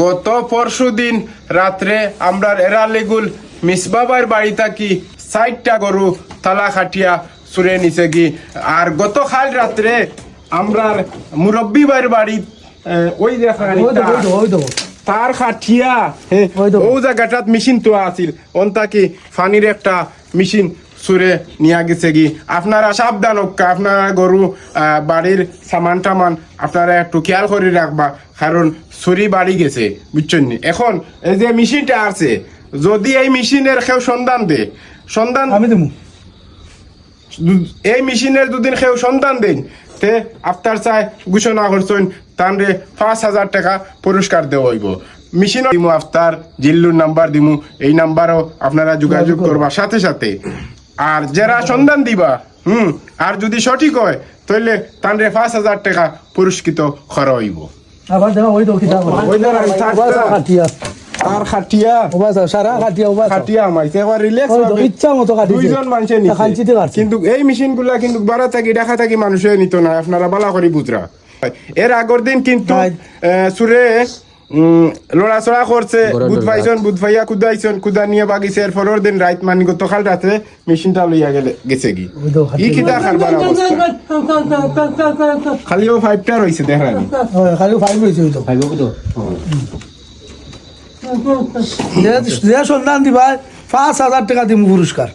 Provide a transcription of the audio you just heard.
গত পরশুদিন রাত্রে আমরা এরালেগুল মিসবাবার বাড়ি থাকি 60টা গরু তালা খাটিয়া চুরে নিছে কি। আর গতকাল রাত্রে আমরা মুরব্বী বাড়ির বাড়ি ওই তার খাটিয়া ও জায়গাটাত মেশিন তো আছিল অন্তাকি ফানির একটা মেশিন সুরে নিয়ে গেছে কি। আপনারা সাবধান হোক, আপনারা গরু বাড়ির সামান টামান আপনারা একটু খেয়াল করে রাখবা, কারণ চুরি বাড়ি গেছে বুঝছেন নি। এখন এই যে মেশিনটা আছে, যদি এই মেশিনের কেউ সন্ধান দে, সন্ধান আমি দেবো, এই মেশিনের দুদিন কেউ সন্ধান দেন তে আপনার চাই ঘোষণা করছেন তানরে 5,000 টাকা পুরস্কার দেওয়া হইব। মেশিন দিমু, আপনার জিল্লুর নাম্বার দিমু, এই নাম্বারও আপনারা যোগাযোগ করবা সাথে সাথে। আর যারা সন্ধান দিবা আর যদি সঠিক হয় তাহলে তানরে 5,000 টাকা পুরস্কৃত করা হইব। আবার দেখো ওই তো কিটা ওই খাটিয়া আর খাটিয়া সারা খাটিয়া খাটিয়া মাইছে একবার রিল্যাক্স ভাবে ইচ্ছা মতো কাটিছে দুইজন মানুষে খানচিতে কাটছে। কিন্তু এই মেশিন গুলা কিন্তু বাড়া থাকি ঢাকা থাকি মানুষে নিত না, আপনারা বালা করি বুঝরা। এর আগের দিন কিন্তু সুরে লড়াচড়া করছে, বুধ পাইছন বুধ ভাইয়া কুদাইছন, কুদা নিয়ে বাগিছে। এর পরের দিন রাত মানে গতকাল রাত্রে মেশিনটা লইয়া গেছে কি। ই কিটা খারবার অবস্থা, খালিও 5টা রইছে দেখানি, খালি 5 রইছে ওই তো 5 কত সন্ধান দিবা 5,000 টাকা দিমু পুরস্কার।